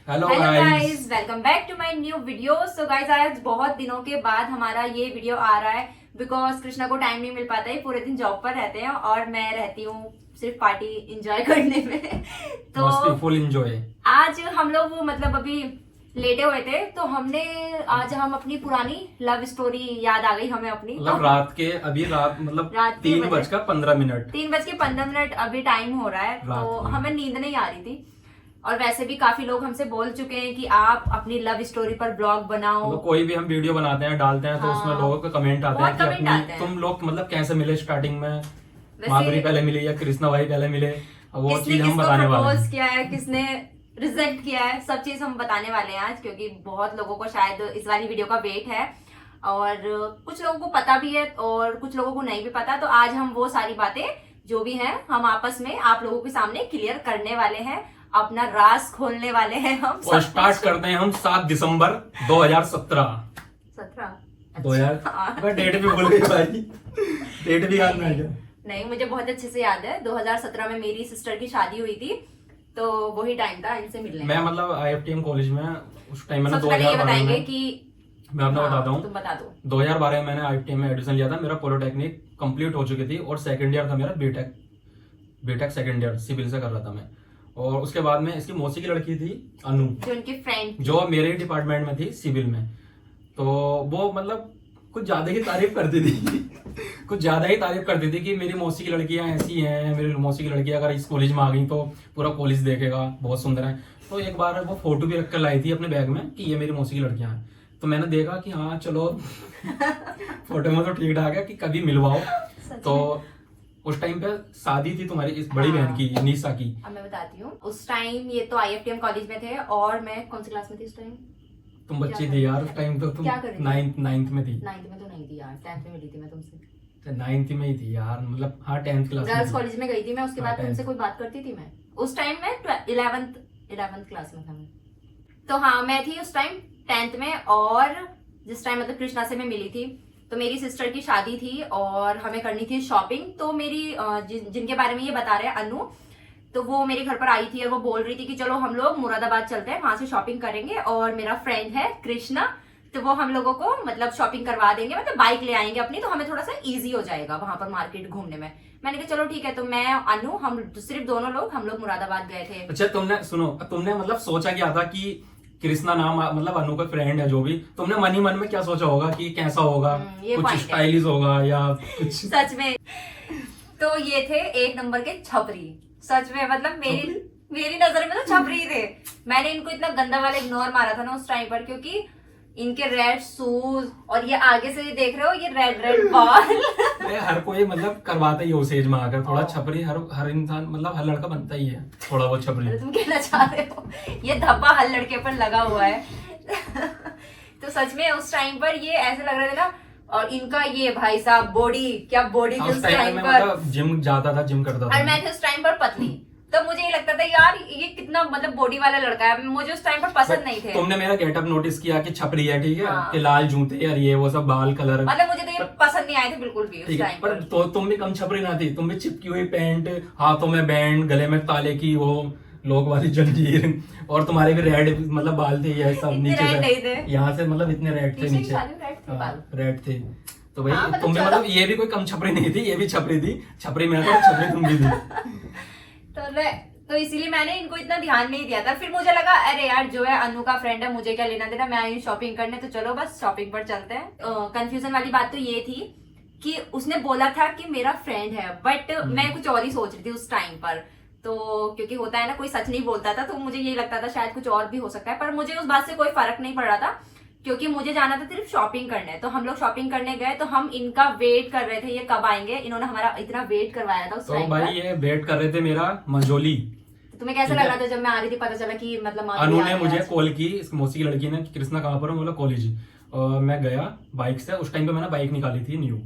Hello guys, welcome back to my new video. So guys, आज बहुत दिनों के बाद हमारा ये वीडियो आ रहा है बिकॉज कृष्णा को टाइम नहीं मिल पाता है, पूरे दिन जॉब पर रहते हैं और मैं रहती हूँ सिर्फ पार्टी एंजॉय करने में। तो मस्ती फुल एंजॉय। आज हम लोग मतलब अभी लेटे हुए थे तो हमने आज हम अपनी पुरानी लव स्टोरी याद आ गई हमें अपनी। मतलब तो रात के अभी रात मतलब रात के 3:15 3:15 अभी टाइम हो रहा है, तो हमें नींद नहीं आ रही थी। और वैसे भी काफी लोग हमसे बोल चुके हैं कि आप अपनी लव स्टोरी पर ब्लॉग बनाओ। तो कोई भी हम वीडियो बनाते हैं डालते हैं तो हाँ, उसमें लोगों के कमेंट आते हैं कि बहुत कमेंट आते हैं। तुम लोग मतलब कैसे मिले स्टार्टिंग में, वैसे माधुरी पहले मिली या कृष्णा भाई पहले मिले, वो किसने चीज हम किसको बताने वाले प्रपोज हैं। किया है, किसने रिजेक्ट किया है, सब चीज हम बताने वाले हैं आज, क्योंकि बहुत लोगों को शायद इस वाली वीडियो का वेट है और कुछ लोगों को पता भी है और कुछ लोगों को नहीं भी पता। तो आज हम वो सारी बातें जो भी हैं हम आपस में आप लोगों के सामने क्लियर करने वाले हैं, अपना राज खोलने वाले हैं हम। और स्टार्ट करते हैं हम 7 दिसंबर 2017। 17 2000 डेट भी बोल गई भाई, डेट भी याद नहीं है। नहीं, मुझे बहुत अच्छे से याद है। 2017 में मेरी सिस्टर की शादी हुई थी, तो वही टाइम था इनसे मिलने मैं मतलब IFTM कॉलेज में उस टाइम मैंने सबसे पहले ये 2012 बताएंगे में, कि मैं अपना बताता हूँ, तुम बता दो। 2012 में मैंने IFTM में एडमिशन लिया था। मेरा पॉलिटेक्निक कंप्लीट हो चुकी थी और सेकंड ईयर था मेरा बीटेक सेकंड ईयर सिविल से कर रहा था मैं। और उसके बाद में इसकी मौसी की लड़की थी अनु, जो उनकी फ्रेंड जो मेरे डिपार्टमेंट में थी सिविल में। तो वो मतलब कुछ ज्यादा ही तारीफ करती थी कुछ ज्यादा ही तारीफ करती थी कि मेरी मौसी की लड़कियां ऐसी हैं, मेरी मौसी की लड़कियां अगर इस कॉलेज में आ गई तो पूरा कॉलेज देखेगा, बहुत सुंदर है। तो एक बार वो फोटो भी रख कर लाई थी अपने बैग में कि ये मेरी मौसी की लड़कियां हैं। तो मैंने देखा कि हाँ चलो फोटो में तो ठीक ठाक है कि कभी मिलवाओ। तो उस टाइम पे शादी थी तुम्हारी इस बड़ी बहन की, निशा की। अब मैं बताती हूँ, उस टाइम ये तो IFTM कॉलेज में थे और मैं कौन सी क्लास में थी उस टाइम? तुम बच्ची थी यार उस टाइम, तो तुम क्या कर रही थी? नाइन्थ में थी। 9th में तो नहीं थी यार, 10th में मिली थी मैं तुमसे। 9th में ही थी यार, मतलब हाँ 10th क्लास में गर्ल्स थी। कॉलेज में गई थी मैं, उसके हाँ, बाद 10th। तुमसे कोई बात करती थी मैं? उस टाइम में 11th क्लास में था मैं। तो हाँ, मैं थी उस टाइम 10th में। और जिस टाइम मतलब कृष्णा से मैं मिली थी तो मेरी सिस्टर की शादी थी और हमें करनी थी शॉपिंग। तो मेरी जिनके बारे में ये बता रहे हैं अनु, तो वो मेरे घर पर आई थी और वो बोल रही थी कि चलो हम लोग मुरादाबाद चलते हैं, वहां से शॉपिंग करेंगे। और मेरा फ्रेंड है कृष्णा, तो वो हम लोगों को मतलब शॉपिंग करवा देंगे, मतलब बाइक ले आएंगे अपनी, तो हमें थोड़ा सा इजी हो जाएगा वहां पर मार्केट घूमने में। मैंने कहा चलो ठीक है। तो मैं अनु, हम सिर्फ दोनों लोग हम लोग मुरादाबाद गए थे। अच्छा तुमने मतलब सोचा क्या था कि कृष्णा नाम मतलब अनु का फ्रेंड है जो भी, तुमने मन ही मन में क्या सोचा होगा कि कैसा होगा, ये कुछ point है। स्टाइलिश होगा या कुछ? सच में तो ये थे एक नंबर के छपरी। सच में मतलब मेरी नजर में तो छपरी थे। मैंने इनको इतना गंदा वाला इग्नोर मारा था ना उस टाइम पर, क्योंकि इनके रेड शूज और ये आगे से देख रहे हो ये रेड बाल हर कोई मतलब करवाता ही है उस एज में आकर थोड़ा छपरी, हर इंसान मतलब हर लड़का बनता ही है थोड़ा बहुत छपरी। तुम कहना चाह रहे हो ये धब्बा हर लड़के पर लगा हुआ है तो सच में उस टाइम पर ये ऐसे लग रहे थे ना। और इनका ये भाई साहब बॉडी, क्या बॉडी थी उस टाइम पर। मतलब जिम जाता था, जिम करता था। और मैं थी उस टाइम पर पतली, तो मुझे ये लगता था यार ये कितना मतलब बॉडी वाला लड़का है। मुझे उस टाइम पर पसंद नहीं थे। तुमने मेरा गेटअप नोटिस किया कि छपरी है, ठीक है, हाँ। कि लाल जूते और ये वो सब बाल कलर, मतलब मुझे तो ये पसंद नहीं आए थे बिल्कुल भी उस ठीक है। टाइम पर पर। तो तुम भी कम छपरी ना थी, तुम भी चिपकी हुई पैंट, हाथों में बैंड, गले में ताले की वो लोग वाली जंजीर, और तुम्हारे भी रेड मतलब बाल थे, ये सब इतने नीचे रेड नहीं थे। से यहाँ से मतलब इतने रेड थे नीचे की नीचे, शादी में रेड थे बाल। रेड थे। तो भाई हाँ, मतलब तुम भी चलो। मतलब ये भी कोई कम छपरी नहीं थी, ये भी छपरी थी, छपरी मैं था छपरी तुम भी थी। तो इसीलिए मैंने इनको इतना ध्यान नहीं दिया था। फिर मुझे लगा अरे यार जो है अनु का फ्रेंड है, मुझे क्या लेना देना, मैं आई हूँ शॉपिंग करने, तो चलो बस शॉपिंग पर चलते हैं। कंफ्यूजन वाली बात तो ये थी कि उसने बोला था कि मेरा फ्रेंड है, बट मैं कुछ और ही सोच रही थी उस टाइम पर। तो क्योंकि होता है ना कोई सच नहीं बोलता था, तो मुझे ये लगता था शायद कुछ और भी हो सकता है। पर मुझे उस बात से कोई फर्क नहीं पड़ रहा था, क्योंकि मुझे जाना था सिर्फ शॉपिंग करने। तो हम लोग शॉपिंग करने गए, तो हम इनका वेट कर रहे थे ये कब आएंगे। इन्होंने हमारा इतना वेट करवाया था उस तो टाइम भाई पर। ये वेट कर रहे थे मेरा मंजोली। तुम्हें कैसा ठीक लग है। रहा था जब मैं आ रही थी, पता चला कि मतलब अनु ने मुझे कॉल की, इस मौसी की लड़की ने, कि कृष्णा कहाँ पर हो, बोला कॉलेज। मैं गया बाइक से, उस टाइम पे मैंने बाइक निकाली थी न्यू।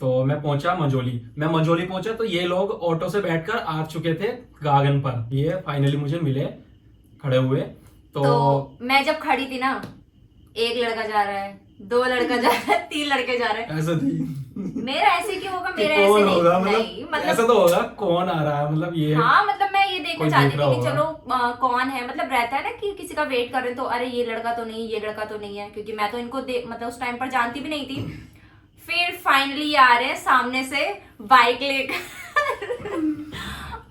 तो मैं पहुंचा मंजोली, मैं मंजोली पहुंचा तो ये लोग ऑटो से बैठकर आ चुके थे गागन पर। ये फाइनली मुझे मिले खड़े हुए। तो मैं जब खड़ी थी ना, एक लड़का जा रहा है, 2 लड़का जा रहा है, 3 लड़के जा रहे हैं। ऐसा थी मेरा ऐसे क्यों होगा, कि मेरा ऐसे कौन नहीं, होगा, नहीं, मतलब ऐसा तो होगा कौन आ रहा है, मतलब ये हाँ मतलब मैं ये देखना कोई चाहती देख रहा थी कि होगा। चलो कौन है, मतलब रहता है ना कि किसी का वेट कर रहे हैं तो अरे ये लड़का तो नहीं, ये लड़का तो नहीं है, क्योंकि मैं तो इनको मतलब उस टाइम पर जानती भी नहीं थी। फिर फाइनली आ रहे हैं सामने से बाइक लेकर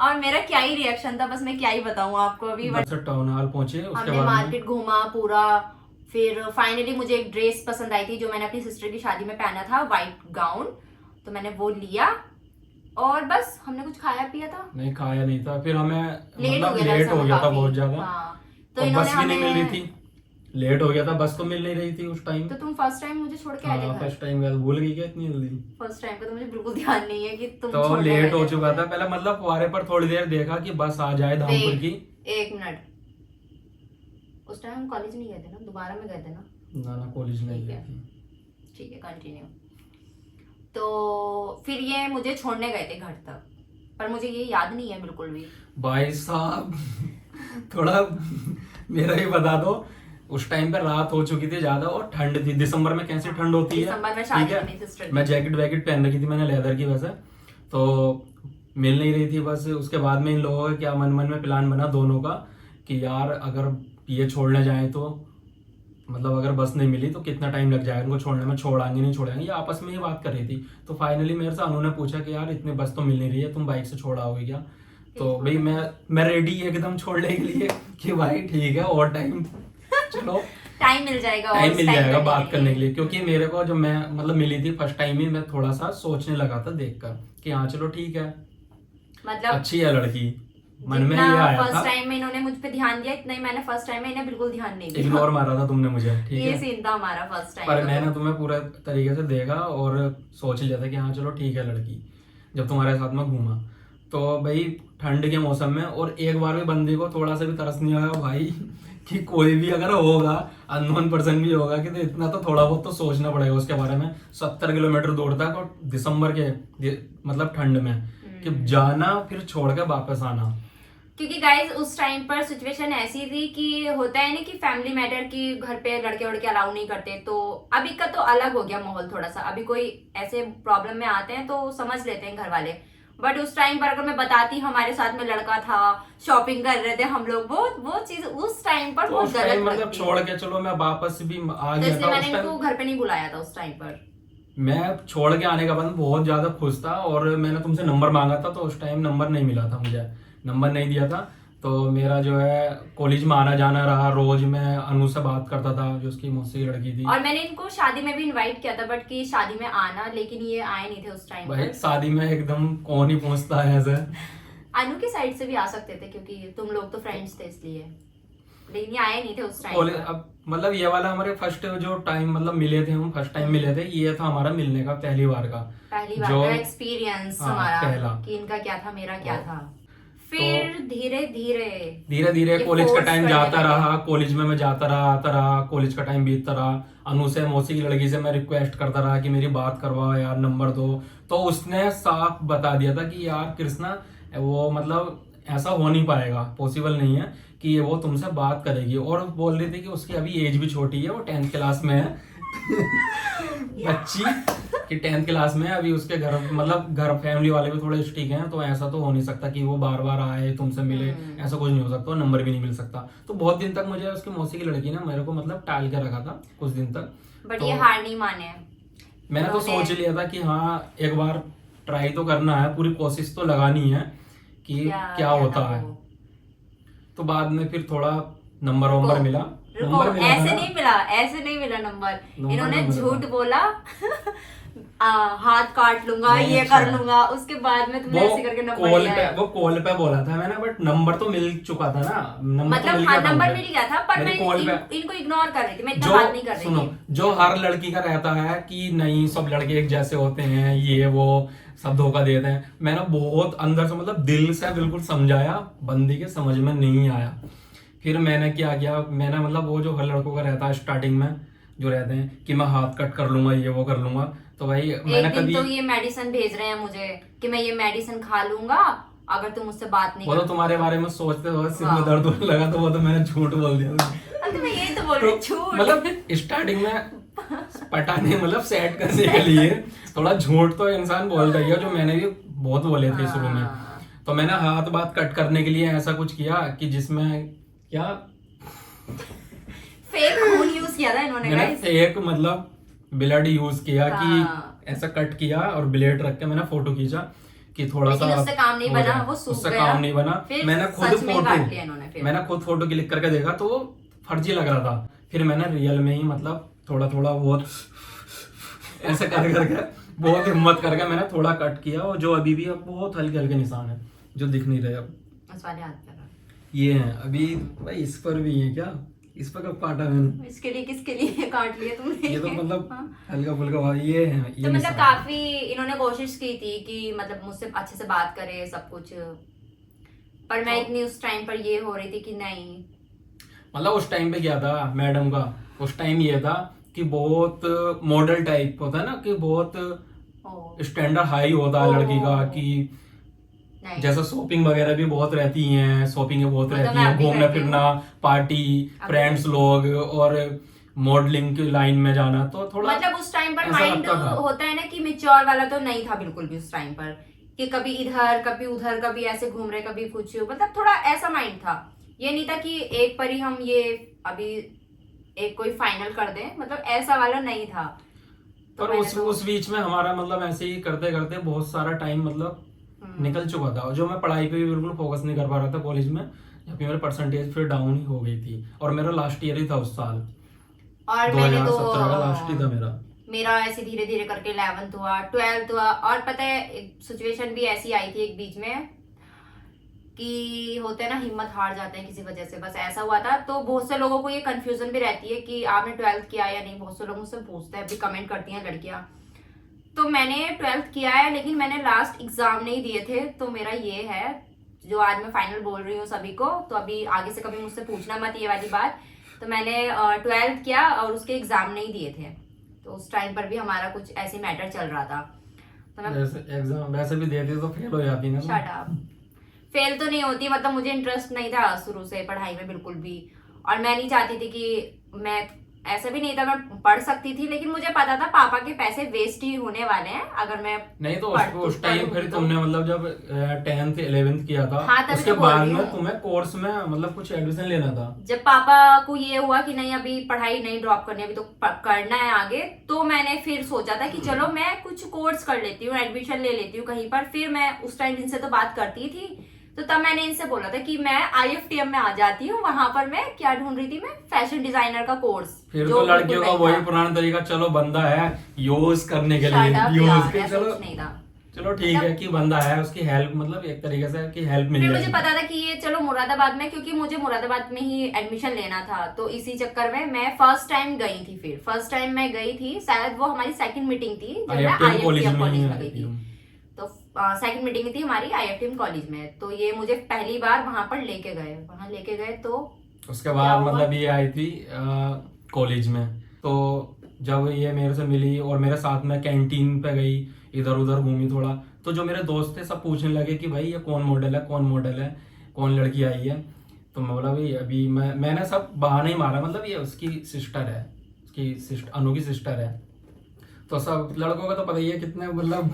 और मेरा क्या ही रिएक्शन था, बस मैं क्या ही बताऊं आपको अभी। टाउन हॉल पहुंचे, उसके हमने बाद में मार्केट घूमा पूरा, फिर फाइनली मुझे एक ड्रेस पसंद आई थी जो मैंने अपनी सिस्टर की शादी में पहना था, व्हाइट गाउन, तो मैंने वो लिया और बस हमने कुछ खाया पिया था, नहीं खाया नहीं था, फिर हमें लेट हो मतलब गया लेट था हो गया था काफी। बहुत ज्यादा। हाँ, तो और इन्होंने बस भी नहीं मिल रही हमें, थी, लेट हो गया था, बस तो मिल नहीं रही थी उस टाइम। तो तुम फर्स्ट टाइम मुझे छोड़ के आए थे हाँ घर। फर्स्ट टाइम गया, भूल गई क्या इतनी जल्दी? फर्स्ट टाइम का तो मुझे बिल्कुल ध्यान नहीं है कि तुम तो छोड़ने लेट गए हो थे चुका मुझे। था, पहले मतलब फुआरे पर थोड़ी देर देखा कि बस आ जाए धामपुर की। एक मिनट, उस टाइम हम कॉलेज नहीं गए थे ना, दोबारा में गए थे ना? ना कॉलेज नहीं ठीक गई है। थी। ठीक है, कंटिन्यू। तो फिर ये मुझे छोड़ने गए थे घर तक, पर मुझे ये याद नहीं है बिल्कुल भी। भाई साहब थोड़ा मेरा ही बता दो, उस टाइम पे रात हो चुकी थी ज्यादा और ठंड थी, दिसंबर में कैसी ठंड होती है, दिसंबर में शादी ठीक है? में मेरी सिस्टर मैं जैकेट वैकेट पहन रखी थी मैंने लेदर की वैसे, तो मिल नहीं रही थी बस। उसके बाद में इन लोगों का क्या मन मन में प्लान बना दोनों का कि यार अगर ये छोड़ने जाए तो मतलब अगर बस नहीं मिली तो कितना टाइम लग जाएगा उनको छोड़ने में, छोड़ाएंगे नहीं छोड़ेंगे, ये आपस में ही बात कर रही थी। तो फाइनली मेरे से अनु ने पूछा कि यार इतने बस तो मिल नहीं रही है, तुम बाइक से छोड़ आओगे क्या? तो भाई मैं रेडी एकदम छोड़ने के लिए कि भाई ठीक है और टाइम चलो टाइम मिल जाएगा, और टाइम मिल spend जाएगा बात करने के लिए, क्योंकि मेरे को जब मैं मतलब मिली थी फर्स्ट टाइम ही मैं थोड़ा सा सोचने लगा था देखकर कि हाँ चलो ठीक है मतलब अच्छी है लड़की, मन में ये आया फर्स्ट था। टाइम में इन्होंने मुझ पे ध्यान दिया, इतना ही मैंने फर्स्ट टाइम में इन्हें बिल्कुल ध्यान नहीं दिया। इग्नोर मारा था तुमने मुझे, ठीक ये है? सीन था हमारा फर्स्ट टाइम पर का। मैंने तुम्हें पूरा तरीके से देखा और सोच लिया था कि हाँ चलो ठीक है लड़की, जब तुम्हारे साथ में घूमा तो भाई ठंड के मौसम में, और एक बार भी बंदी को थोड़ा सा भी तरस नहीं आया भाई कि कोई भी अगर होगा अननोन पर्सन भी होगा कि तो इतना तो थोड़ा बहुत तो सोचना पड़ेगा उसके बारे में। 70 किलोमीटर दूर तक और दिसंबर के मतलब ठंड में कि जाना फिर छोड़ के वापस आना। क्योंकि गाइज उस टाइम पर सिचुएशन ऐसी थी कि होता है ना कि फैमिली मैटर की घर पे लड़के वड़के अलाउ नहीं करते, तो अभी का तो अलग हो गया माहौल थोड़ा सा, अभी कोई ऐसे प्रॉब्लम में आते हैं तो समझ लेते हैं घर वाले। बट उस टाइम पर अगर मैं बताती हमारे साथ में लड़का था, शॉपिंग कर रहे थे हम लोग, वो चीज उस टाइम पर तो बहुत उस टाइम गलत मतलब लगती छोड़ है। के चलो मैं वापस भी आ तो गया इसलिए था मैंने उस टाइम। इनको घर पे नहीं बुलाया था उस टाइम पर। मैं छोड़ के आने का बाद बहुत ज्यादा खुश था और मैंने तुमसे नंबर मांगा था तो उस टाइम नंबर नहीं मिला था, मुझे नंबर नहीं दिया था। तो मेरा जो है कॉलेज में आना जाना रहा, रोज मैं अनु से बात करता था जो उसकी मौसी की लड़की थी। और मैंने इनको शादी में भी इनवाइट किया था, बट कि शादी में आना, लेकिन ये आए नहीं थे उस टाइम भाई पर। शादी में एकदम कौन ही पहुंचता है ऐसे। अनु की साइड से भी आ सकते थे क्योंकि तुम लोग तो फ्रेंड्स थे इसलिए, लेकिन ये आए नहीं थे उस टाइम कॉलेज पर। अब मतलब ये वाला हमारे फर्स्ट जो टाइम मतलब मिले थे, हम फर्स्ट टाइम मिले थे, ये था हमारा मिलने का पहली बार का पहली बार जो का एक्सपीरियंस हाँ, हमारा पहला। कि इनका क्या था मेरा क्या था। फिर धीरे धीरे धीरे ये कॉलेज का force टाइम करने जाता लगे। रहा, कॉलेज में मैं जाता रहा आता रहा, कॉलेज का टाइम बीतता रहा। अनु से मौसी की लड़की से मैं रिक्वेस्ट करता रहा कि मेरी बात करवाओ यार, नंबर दो। तो उसने साफ बता दिया था कि यार कृष्णा वो मतलब ऐसा हो नहीं पाएगा, पॉसिबल नहीं है कि वो तुमसे बात करेगी। और बोल रही थी कि उसकी अभी एज भी छोटी है, वो 10th क्लास में है बच्ची कि 10th क्लास में है अभी, उसके घर मतलब घर फैमिली वाले भी थोड़े स्ट्रिक्ट हैं, तो ऐसा तो हो नहीं सकता कि वो बार बार आए तुमसे मिले, ऐसा कुछ नहीं हो सकता, नंबर भी नहीं मिल सकता। तो बहुत दिन तक मुझे उसकी मौसी की लड़की ने मेरे को मतलब टाल के रखा था कुछ दिन तक। बट तो ये हार नहीं माने। मैंने तो उन्होंने- सोच लिया था कि हाँ एक बार ट्राई तो करना है, पूरी कोशिश तो लगानी है कि क्या होता था है। वो? तो बाद में फिर थोड़ा नंबर रुको, वंबर मिला। रुको, नंबर मिला था ऐसे ना? नहीं मिला, ऐसे नहीं मिला नंबर। नंबर इन्होंने नहीं मिला झूठ था। बोला हाथ काट लूंगा, नहीं, ये अच्छा। कर लूंगा, उसके बाद में तुमने ऐसे करके नंबर कॉल लिया पे है। वो कॉल पे बोला था मैंने, बट नंबर तो मिल चुका था ना, नंबर तो मतलब मिल हाँ गया था नंबर मुझे। मिल गया था, पर मेरी मैं कॉल पे इनको इग्नोर कर रही थी, मैं इतना जो बात नहीं कर रही सुनो, थी। जो हर लड़की का रहता है कि नहीं सब लड़के एक जैसे होते हैं, ये वो सब धोखा देते हैं। मैंने बहुत अंदर से मतलब दिल से बिल्कुल समझाया, बंदी के समझ में नहीं आया। फिर मैंने क्या किया, मैंने मतलब वो जो हर लड़कों का रहता है स्टार्टिंग में जो रहते हैं कि मैं हाथ कट कर लूंगा, ये वो कर लूंगा, तो भाई मैंने एक दिन कभी तो ये मेडिसिन भेज रहे हैं मुझे कि मैं ये मेडिसिन खा लूंगा अगर तुम मुझसे बात नहीं वो तो करते। तुम्हारे बारे में सोचते हुए सिर में हाँ। दर्द होने लगा, तो वो तो मैंने झूठ बोल दिया था। अरे मैं यही तो बोल रही हूँ, झूठ। मतलब स्टार्टिंग में पटाने मतलब सेट करने के लिए थोड़ा झूठ तो इंसान बोलता ही है, जो मैंने भी बहुत बोले थे शुरू में। हाँ। तो मैंने हाथ बात कट करने के लिए ऐसा कुछ किया कि जिसमें क्या फेक खून यूज किया था इन्होंने मैंने guys। फेक मतलब ब्लेड यूज किया हाँ। कि ऐसा कट किया और ब्लेड रख के मैंने फोटो खींचा कि थोड़ा सा लेकिन उससे काम नहीं हो बना, जाए। वो सूख उससे गया। काम नहीं बना। फिर मैंने खुद सच में ही काट लिया इन्होंने फिर। मैंने खुद फोटो क्लिक करके देखा तो वो फर्जी लग रहा था। फिर मैंने रियल में ही मतलब थोड़ा थोड़ा बहुत ऐसे कर करके बहुत हिम्मत करके मैंने थोड़ा कट किया, और जो अभी भी अब बहुत हल्के हल्के निशान है जो दिख नहीं रहे अब। उस वाले हाथ पे था। ये है अभी भाई, इस पर भी है क्या, इस पर कब काटा मैंने, इसके लिए किसके लिए काट लिया तुमने? ये तो मतलब हाँ। हल्का फुल्का हुआ, ये है ये तो मतलब निशान है। काफी इन्होंने कोशिश की थी कि मतलब मुझसे अच्छे से बात करे सब कुछ, पर मैं इतनी उस टाइम पर ये हो रही थी कि नहीं। मतलब उस टाइम पे क्या था मैडम का, उस टाइम ये था कि बहुत मॉडल टाइप होता है ना, कि बहुत ओ, स्टैंडर्ड हाई होता है लड़की का, ओ। कि नहीं। जैसा शॉपिंग वगैरह भी बहुत रहती हैं, शॉपिंग बहुत मतलब रहती मैं हैं, अभी घूमना करती हूँ। फिरना, पार्टी, अभी फ्रेंड्स करती लोग, और मॉडलिंग की लाइन में जाना, तो थोड़ा मतलब उस टाइम पर ऐसा माइंड लगता था। होता है ना कि मेच्योर वाला तो नहीं था बिल्कुल भी उस टाइम पर, कि कभी इधर कभी उधर, कभी ऐसे घूम रहे कभी कुछ, मतलब थोड़ा ऐसा माइंड था। ये नहीं था कि एक पर ही हम ये अभी एक कोई फाइनल कर दें, मतलब ऐसा वाला नहीं था। तो पर मैंने उस बीच में हमारा मतलब ऐसे ही करते करते बहुत सारा टाइम मतलब निकल चुका था, जो मैं पढ़ाई पे भी बिल्कुल फोकस नहीं कर पा रहा था कॉलेज में, जबकि मेरी परसेंटेज फिर डाउन ही हो गई थी, और मेरा लास्ट ईयर ही था उस साल, और मैंने तो 2017 का लास्ट ही था मेरा। मेरा ऐसे धीरे धीरे करके 11th हुआ, 12th हुआ, और पता है सिचुएशन भी ऐसी आई थी एक बीच में कि होते हैं ना हिम्मत हार जाते हैं किसी वजह से, बस ऐसा हुआ था। तो बहुत से लोगों को ये कंफ्यूजन भी रहती है कि आपने 12th किया या नहीं, बहुत से लोग मुझसे पूछते हैं, अभी कमेंट करती हैं लड़कियां। तो मैंने 12th किया है, लेकिन मैंने लास्ट एग्जाम नहीं दिए थे। तो मेरा ये है जो आज मैं फाइनल बोल रही हूँ सभी को, तो अभी आगे से कभी मुझसे पूछना मत ये वाली बात। तो मैंने 12th किया और उसके एग्जाम नहीं दिए थे, तो उस टाइम पर भी हमारा कुछ ऐसे मैटर चल रहा था। तो मैं एग्जाम वैसे भी देती तो फेल हो जाती ना। शट अप, फेल तो नहीं होती, मतलब मुझे इंटरेस्ट नहीं था शुरू से पढ़ाई में बिल्कुल भी, और मैं नहीं चाहती थी कि मैं, ऐसा भी नहीं था, मैं पढ़ सकती थी, लेकिन मुझे पता था पापा के पैसे वेस्ट ही होने वाले हैं अगर मैं नहीं तो उस टाइम पढ़ूंगी फिर तो। तुमने मतलब जब 10th 11th किया था, हाँ, तभी उसके तो बोल बाद रही में हूँ। तुम्हें कोर्स में मतलब कुछ एडमिशन लेना था। जब पापा को ये हुआ कि नहीं अभी पढ़ाई नहीं ड्रॉप करनी, अभी तो करना है आगे, तो मैंने फिर सोचा था कि चलो मैं कुछ कोर्स कर लेती हूँ, एडमिशन ले लेती हूँ कहीं पर। फिर मैं उस टाइम इनसे तो बात करती थी, तो तब मैंने इनसे बोला था कि मैं IFTM में आ जाती हूँ, वहां पर मैं क्या ढूंढ रही थी, मैं फैशन डिजाइनर का कोर्स। फिर तो लड़कियों का वही पुराना तरीका, चलो बंदा है यूज करने के लिए, यूज के चलो नहीं था। चलो ठीक है कि बंदा है, उसकी हेल्प मतलब एक तरीके से कि हेल्प मिल फिर जाएगी। मुझे पता था कि ये चलो मुरादाबाद में, क्योंकि मुझे मुरादाबाद में ही एडमिशन लेना था, तो इसी चक्कर में मैं फर्स्ट टाइम गई थी। फिर फर्स्ट टाइम मैं गई थी, शायद वो हमारी सेकंड मीटिंग थी जब मैं IFTM IFTM कॉलेज में गई थी। IFTM। तो सेकंड मीटिंग थी हमारी IFTM कॉलेज में, तो ये मुझे पहली बार वहां पर लेके गए, वहां लेके गए। तो उसके बाद मतलब ये आई थी कॉलेज में, तो जब ये मेरे से मिली और मेरे साथ में कैंटीन पे गई, इधर उधर घूमी थोड़ा, तो जो मेरे दोस्त थे सब पूछने लगे कि भाई ये कौन मॉडल है, कौन मॉडल है, कौन लड़की आई है। तो मैं बोला भाई अभी मैंने सब बहाना ही मारा, मतलब ये उसकी सिस्टर है, उसकी सिस्टर अनु की सिस्टर है। तो सब लड़कों का तो पता ही है कितने मतलब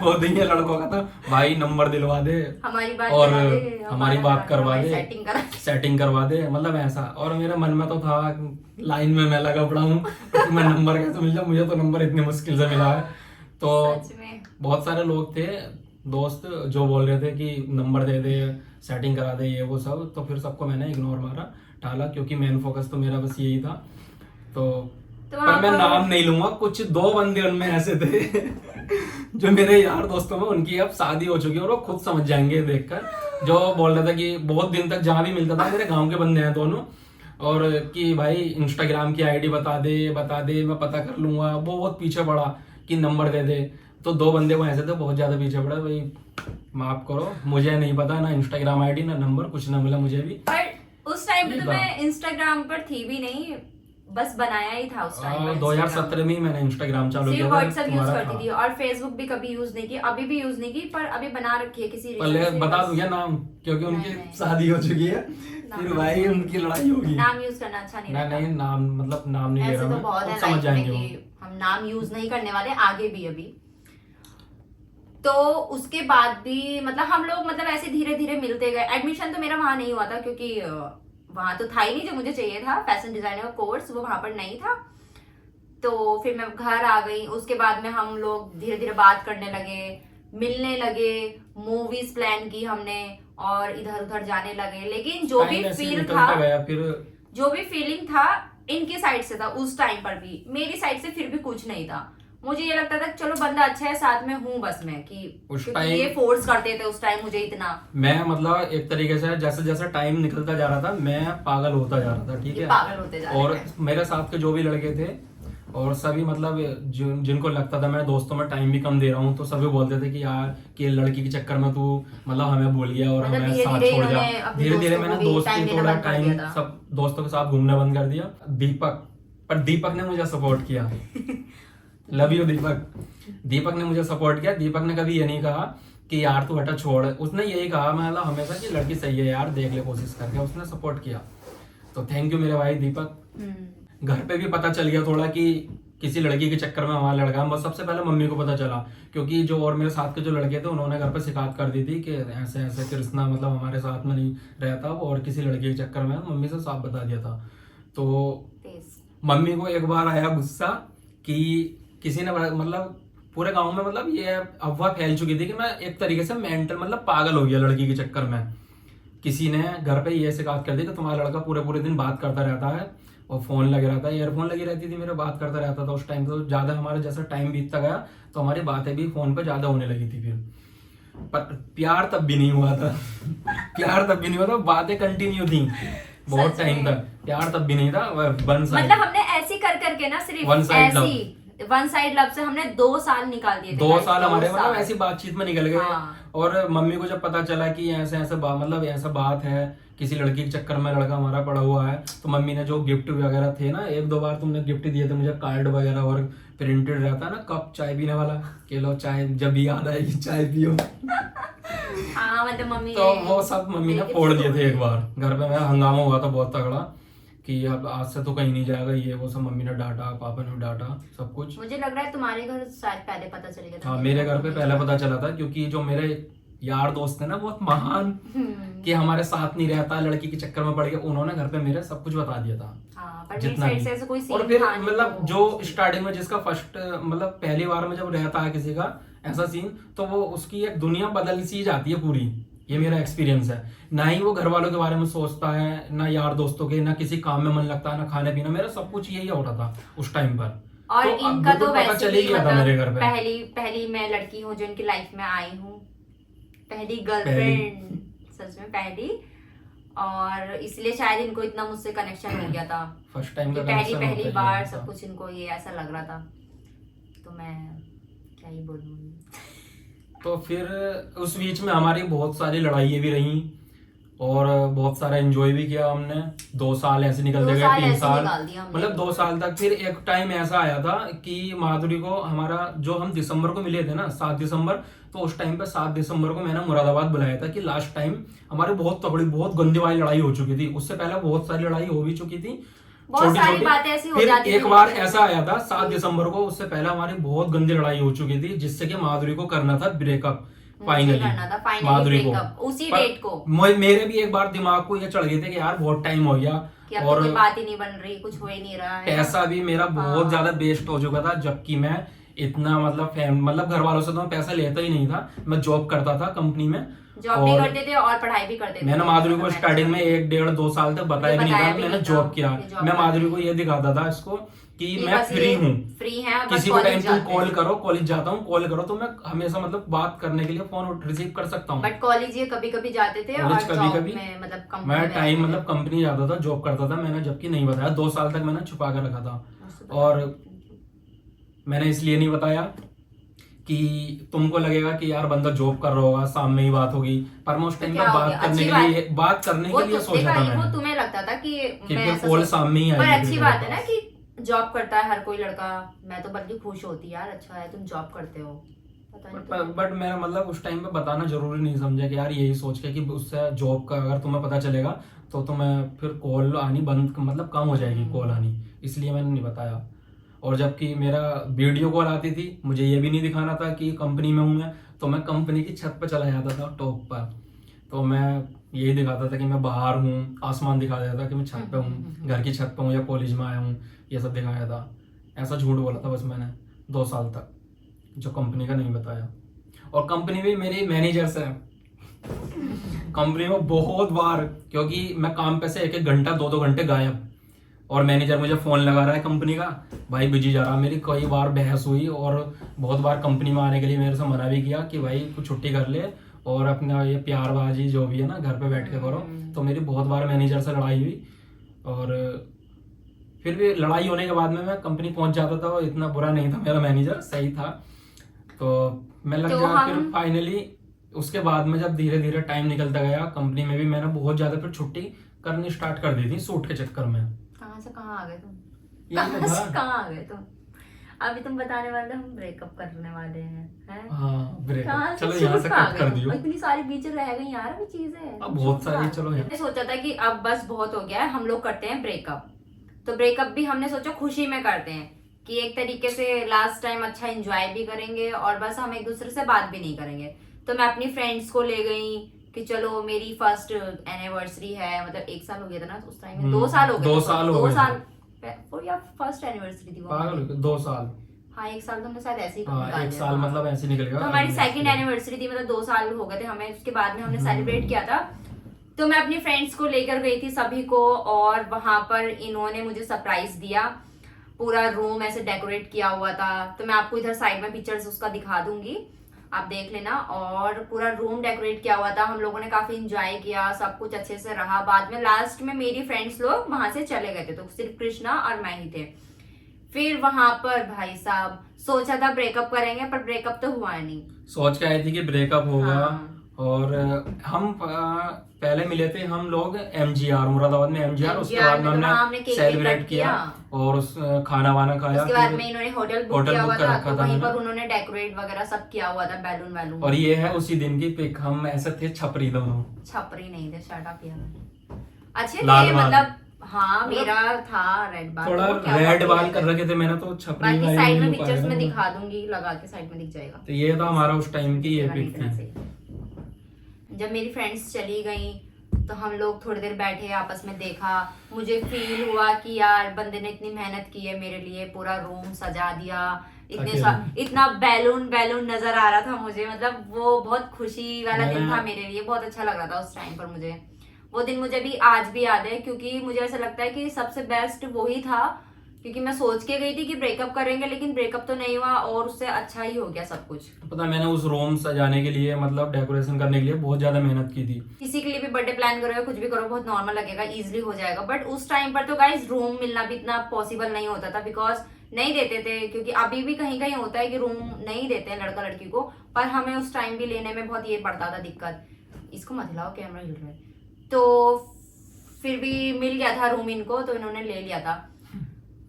होते ही है लड़कों का, तो भाई नंबर दिलवा दे हमारी बात और करा दे, हमारी बात करवा दे, सेटिंग करा दे, मतलब ऐसा। और मेरे मन में तो था लाइन में मैं लगा पड़ा हूँ तो मैं नंबर कैसे मिल जाऊँ, मुझे तो नंबर इतनी मुश्किल से मिला है। तो सच में बहुत सारे लोग थे दोस्त जो बोल रहे थे कि नंबर दे दे, सेटिंग करा दे, ये वो सब। तो फिर सबको मैंने इग्नोर मारा, टाला, क्योंकि मेन फोकस तो मेरा बस यही था। तो पर मैं नाम नहीं लूंगा, कुछ 2 बंदे उनमें ऐसे थे जो मेरे यार दोस्तों में, उनकी अब शादी हो चुकी है और वो खुद समझ जाएंगे देखकर, जो बोल रहा था कि बहुत दिन तक जहां भी मिलता था, मेरे गांव के बंदे हैं दोनों, और कि भाई इंस्टाग्राम की आईडी बता दे मैं पता कर लूंगा। वो बहुत पीछे पड़ा कि नंबर दे दे। तो 2 बंदे वो ऐसे थे बहुत ज्यादा पीछे पड़ा, भाई माफ करो, मुझे नहीं पता ना इंस्टाग्राम आईडी ना नंबर, कुछ ना मिला मुझे भी। पर उस टाइम पे तो मैं इंस्टाग्राम पर थी भी नहीं, बस बनाया ही था उस टाइम। 2017 में ही मैंने इंस्टाग्राम चालू किया था, व्हाट्सएप यूज करती थी और फेसबुक भी कभी यूज नहीं की, अभी भी यूज नहीं की, पर अभी बना रखी है किसी पहले बता दूंगा नाम, क्योंकि उनकी शादी हो चुकी है, फिर भाई उनकी लड़ाई होगी। नाम यूज करना अच्छा नहीं रहता। नहीं नाम मतलब नाम नहीं ले ऐसे रहा तो मैं, बहुत अब है समझ लाइफ में जाएंगे वो। कि हम नाम यूज नहीं करने वाले आगे भी अभी। तो उसके बाद भी मतलब हम लोग मतलब ऐसे धीरे धीरे मिलते गए। एडमिशन तो मेरा वहां नहीं हुआ था क्योंकि वहां तो था ही नहीं जो मुझे चाहिए था, फैशन डिजाइनर का कोर्स वो वहां पर नहीं था। तो फिर मैं घर आ गई। उसके बाद में हम लोग धीरे धीरे बात करने लगे, मिलने लगे, मूवीज प्लान की हमने और इधर उधर जाने लगे। लेकिन जो भी टाइम ऐसे फील निकलता था, गया फिर। जो भी फीलिंग था इनके साइड से था उस टाइम पर भी, मेरी साइड से फिर भी कुछ नहीं था। मुझे ये लगता था कि चलो बंदा अच्छा है, साथ में हूँ बस मैं, कि उस क्योंकि टाइम ये फोर्स करते थे उस टाइम मुझे इतना मैं मतलब एक तरीके से जैसे जैसे टाइम निकलता जा रहा था मैं पागल होता जा रहा था, ठीक कि है। पागल होते जा रहे और हैं। मेरे साथ के जो भी लड़के थे और सभी मतलब जिनको लगता था मैं दोस्तों में टाइम भी कम दे रहा हूँ, तो सभी बोलते थे कि यार कि लड़की के चक्कर में तू मतलब हमें भूल गया और मतलब हमें धीरे साथ धीरे छोड़ जा। इन्होंने अपने धीरे धीरे दोस्तों मैंने को भी दोस्ती time देना थोड़ा बंद कर टाइम दिया था। सब दोस्तों के साथ घूमना बंद कर दिया। दीपक ने मुझे सपोर्ट किया। लव यू दीपक। दीपक ने मुझे सपोर्ट किया। दीपक ने कभी ये नहीं कहा कि यार तू हटा छोड़, उसने यही कहा मतलब हमेशा कि लड़की सही है यार, देख ले कोशिश करके, उसने सपोर्ट किया। तो थैंक यू मेरे भाई दीपक। घर पे भी पता चल गया थोड़ा कि किसी लड़की के चक्कर में हमारा लड़का, बस सबसे पहले मम्मी को पता चला क्योंकि जो और मेरे साथ के जो लड़के थे उन्होंने घर पे शिकायत कर दी थी कि ऐसे ऐसे कृष्णा मतलब हमारे साथ में नहीं रहता वो और किसी लड़के के चक्कर में, मम्मी से साफ बता दिया था। तो मम्मी को एक बार आया गुस्सा कि किसी ने मतलब पूरे गांव में मतलब ये अफवाह फैल चुकी थी कि मैं एक तरीके से मेंटल मतलब पागल हो गया लड़की के चक्कर में। किसी ने घर पे ये शिकायत कर दी कि तुम्हारा लड़का पूरे पूरे दिन बात करता रहता है और फोन लगे रहता है, ईयरफोन लगी रहती थी मेरे, बात करता रहता था उस टाइम। तो ज्यादा हमारा जैसा टाइम बीतता गया तो हमारी बातें भी फोन पे ज्यादा होने लगी थी। फिर पर प्यार तब भी नहीं हुआ था। प्यार तब भी नहीं हुआ था, बातें कंटिन्यू थी बहुत टाइम तक। प्यार तब भी नहीं था, वन साइड मतलब हमने ऐसी कर करके ना सिर्फ One side ऐसी वन साइड लव से हमने 2 साल निकाल दिए थे। 2 साल हमारे 2 मतलब साल। ऐसी बातचीत में निकल गए। हाँ। और मम्मी को जब पता चला कि ऐसे ऐसे मतलब ऐसा बात है किसी लड़की के चक्कर में लड़का हमारा पड़ा हुआ है, तो मम्मी ने जो गिफ्ट वगैरह थे ना, 1-2 बार तुमने गिफ्ट दिए थे मुझे, कार्ड वगैरह और प्रिंटेड रहता है ना कप चाय पीने वाला, कि लो चाय जब भी याद आएगी चाय पियो। हाँ मतलब मम्मी तो वो सब मम्मी ने फोड़ दिए थे एक बार। घर पे मेरा हंगामा हुआ था बहुत तगड़ा कि अब आज से तो कहीं नहीं जाएगा ये वो सब। मम्मी ने डांटा, पापा ने डांटा, सब कुछ। मुझे लग रहा है तुम्हारे घर शायद पहले पता चल गया था। हाँ मेरे घर पे पहले पता चला था क्योंकि जो मेरे यार दोस्त थे ना बहुत महान कि हमारे साथ नहीं रहता, लड़की के चक्कर में पड़ गया, उन्होंने घर पे मेरे सब कुछ बता दिया था। हाँ, पर जितना मेरी भी। साइड से ऐसा कोई सीन और फिर था नहीं, मतलब तो जो स्टार्टिंग में जिसका फर्स्ट मतलब पहली बार में जब रहता है किसी का ऐसा सीन, तो वो उसकी एक दुनिया बदल सी जाती है पूरी। ये मेरा एक्सपीरियंस है। ना ही वो घर वालों के बारे में सोचता है, ना यार दोस्तों के, ना किसी काम में मन लगता है, ना खाने पीना, मेरा सब कुछ यही हो रहा था उस टाइम पर। और तो इनका तो पता वैसे चल ही भी गया था मेरे घर मतलब पे। पहली मैं लड़की हूँ जो इनकी लाइफ में आई हूँ, पहली गर्लफ्रेंड, सच में पहली। और इसलिए शायद इनको इतना मुझसे कनेक्शन हो गया था। फर्स्ट टाइम कि का पहली connection होता पहली ही बार है। सब कुछ इनको ये ऐसा लग रहा था। तो मैं क्या ही बोलूँ। तो फिर उस बीच में हमारी बहुत सारी लड़ाइयाँ भी रही और बहुत सारा एंजॉय भी किया हमने। 2 साल ऐसे निकल 2 गए, साल 3 ऐसे साल, निकाल दिया हमने। मतलब 2 साल तक। फिर एक टाइम ऐसा आया था कि माधुरी को हमारा जो हम दिसंबर को मिले थे ना 7 दिसंबर, तो उस टाइम पे 7 दिसंबर को मैंने मुरादाबाद बुलाया था कि लास्ट टाइम हमारी बहुत तगड़ी बहुत गंदी वाली लड़ाई हो चुकी थी। उससे पहले बहुत सारी लड़ाई हो भी चुकी थी, बहुत सारी बातें ऐसी हो फिर जाती थी। एक बार ऐसा आया था 7 दिसंबर को, उससे पहले हमारी बहुत गंदी लड़ाई हो चुकी थी जिससे कि माधुरी को करना था ब्रेकअप फाइनली। करना था फाइनली माधुरी को ब्रेकअप उसी पर डेट को। मेरे भी एक बार दिमाग को ये चढ़ गई थी कि यार बहुत टाइम हो गया कि अब तो और कोई बात ही नहीं बन रही, कुछ हो ही नहीं रहा है। पैसा भी मेरा बहुत हाँ। ज्यादा वेस्ट हो चुका था, जबकि मैं इतना मतलब घर वालों से तो मैं पैसा लेता ही नहीं था। मैं जॉब करता था कंपनी में, जॉब भी करते थे और पढ़ाई भी करते थे। मैंने माधुरी को स्टार्टिंग में 1-1.5-2 साल तक बताया भी नहीं था मैंने जॉब किया। मैं माधुरी को ये दिखाता था इसको कि मैं फ्री हूँ, फ्री है, किसी भी टाइम तुम कॉल करो, कॉलेज जाता हूँ कॉल करो तो मैं हमेशा मतलब बात करने के लिए फोन रिसीव कर सकता हूँ। बट कॉलेज ये कभी कभी जाते थे और कभी-कभी में मतलब कंपनी मैं में टाइम रहते मतलब कंपनी जाता था, जॉब करता था मैंने, जबकि नहीं बताया। 2 साल तक मैंने छुपा कर रखा था। थे। और मैंने इसलिए नहीं बताया कि तुमको लगेगा कि यार बंदा जॉब कर रहा होगा, शाम में ही बात होगी, पर मैं उस टाइम क्या पर हो बात गया? करने अच्छी के लिए सोचा था वो मैंने तुम्हें लगता था कि कि मैं फिर ऐसा कॉल सोच- शाम में ही पर आएगी अच्छी मेरे बात है पास। ना कि जॉब करता है हर कोई लड़का। मैं तो बल्कि खुश होती यार, अच्छा है तुम जॉब करते हो। पता नहीं बट मेरा मतलब उस टाइम पे बताना जरूरी नहीं समझा कि यार यही सोच के कि उससे जॉब का अगर तुम्हें पता चलेगा तो तुम्हें फिर कॉल आनी बंद, मतलब कम हो जाएगी कॉल आनी, इसलिए मैंने नहीं बताया। और जबकि मेरा वीडियो कॉल आती थी, मुझे ये भी नहीं दिखाना था कि कंपनी में हूँ मैं, तो मैं कंपनी की छत पर चला जाता था टॉप पर, तो मैं यही दिखाता था कि मैं बाहर हूँ, आसमान दिखा देता था कि मैं छत पे हूँ, घर की छत पे हूँ या कॉलेज में आया हूँ, ये सब दिखाया था। ऐसा झूठ बोला था बस मैंने 2 साल तक, जो कंपनी का नहीं बताया। और कंपनी में मेरी मैनेजर से कंपनी में बहुत बार, क्योंकि मैं काम पे से 1-1 घंटा 2-2 घंटे गायब, और मैनेजर मुझे फोन लगा रहा है कंपनी का, भाई बिजी जा रहा। मेरी कई बार बहस हुई और बहुत बार कंपनी में आने के लिए मेरे से मना भी किया कि भाई कुछ छुट्टी कर ले और अपना ये प्यारबाजी जो भी है ना घर पे बैठ के करो। तो मेरी बहुत बार मैनेजर से लड़ाई हुई, और फिर भी लड़ाई होने के बाद में मैं कंपनी पहुंच जाता था, और इतना बुरा नहीं था मेरा मैनेजर, सही था। तो मैं लग गया फिर फाइनली। उसके बाद में जब धीरे धीरे टाइम निकलता गया कंपनी में भी मैंने बहुत ज्यादा फिर छुट्टी करनी स्टार्ट कर दी थी सूट के चक्कर में। कहाँ से कहाँ आ गए तुम? यही तो था। कहाँ आ गए तुम? अभी तुम बताने वाले हम ब्रेकअप करने वाले हैं। हाँ ब्रेकअप, कहाँ चलो से यहाँ से कहाँ कट आ कर गए? दियो। और इतनी सारी बीच रह गई यार अभी चीजें। अब बहुत सारी, चलो यहाँ। मैंने सोचा था कि अब बस बहुत हो गया है, हम लोग करते हैं ब्रेकअप। तो ब्रेकअप भी हमने सोचा खुशी में करते हैं, कि एक तरीके से लास्ट टाइम अच्छा एंजॉय भी करेंगे और बस हम एक दूसरे से बात भी नहीं करेंगे। तो मैं अपनी फ्रेंड्स को ले गई कि चलो मेरी फर्स्ट एनिवर्सरी है, मतलब 1 साल हो गया था ना उस टाइम में, 2 साल हो गए, 2 साल हो गए, और या फर्स्ट एनिवर्सरी थी वो पागल हो गए, 2 साल। हाँ 1 साल तो हमने शायद ऐसे ही हाँ, निकाल 1 दिया। साल मतलब ऐसे निकल गया। तो हमारी सेकंड एनिवर्सरी थी, मतलब 2 साल हो गए थे हमें, उसके बाद में हमने सेलिब्रेट किया था। तो मैं अपनी फ्रेंड्स को लेकर गई थी सभी को, और वहां पर इन्होंने मुझे सरप्राइज दिया। पूरा रूम ऐसे डेकोरेट किया हुआ था, तो मैं आपको इधर साइड में पिक्चर्स उसका दिखा दूंगी, आप देख लेना। और पूरा रूम डेकोरेट किया हुआ था, हम लोगों ने काफी इंजॉय किया, सब कुछ अच्छे से रहा। बाद में लास्ट में मेरी फ्रेंड्स लोग वहां से चले गए थे, तो सिर्फ कृष्णा और मैं ही थे। फिर वहां पर भाई साहब सोचा था ब्रेकअप करेंगे, पर ब्रेकअप तो हुआ नहीं। सोच के आई थी कि ब्रेकअप होगा। हाँ। और हम पहले मिले थे हम लोग MGR, मुरादाबाद में MGR। उसके बाद में हमने सेलिब्रेट किया और उस खाना वाना खाया। उसके बाद में इन्होंने होटल बुक किया हुआ था, तो वहीं मैंने। पर उन्होंने डेकोरेट वगैरह सब किया हुआ था, बैलून वैलून। और ये है उसी दिन की पिक, हम ऐसे थे छपरी दोनों। छपरी नहीं थे, शर्ट अप किया अच्छे लाल थे, बाल। मतलब हाँ मेरा था रेड बाल, थोड़ा तो क्या रेड हुआ बाल है। कर रखे थे मैंने, तो छपरी बाकी का साइड में नहीं पिक्चर्स पाया में ना। दिखा दूंगी, लगा के साइड में दिख जाएगा। तो ये था हमारा उस टाइम की ये पिक थी। जब मेरी फ्रेंड्स चली गई तो हम लोग थोड़ी देर बैठे, आपस में देखा, मुझे फील हुआ कि यार बंदे ने इतनी मेहनत की है मेरे लिए, पूरा रूम सजा दिया, इतना बैलून नजर आ रहा था मुझे, मतलब वो बहुत खुशी वाला दिन था मेरे लिए, बहुत अच्छा लग रहा था उस टाइम पर मुझे। वो दिन मुझे भी आज भी याद है, क्योंकि मुझे ऐसा लगता है कि सबसे बेस्ट वही था, क्योंकि मैं सोच के गई थी कि ब्रेकअप करेंगे, लेकिन ब्रेकअप तो नहीं हुआ और उससे अच्छा ही हो गया सब कुछ। पता है मैंने उस रूम सजाने के लिए, मतलब डेकोरेशन करने के लिए बहुत ज्यादा मेहनत की थी। किसी के लिए भी बर्थडे प्लान करो या कुछ भी करो, बहुत नॉर्मल लगेगा, इजीली हो जाएगा, बट उस टाइम पर तो गाइस रूम मिलना भी इतना पॉसिबल नहीं होता था, बिकॉज नहीं देते थे। क्योंकि अभी भी कहीं कहीं होता है कि रूम नहीं देते हैं लड़का लड़की को, पर हमें उस टाइम भी लेने में बहुत ये पड़ता था दिक्कत। इसको मत हिलाओ, कैमरा हिल रहा है। तो फिर भी मिल गया था रूम इनको, तो इन्होंने ले लिया था।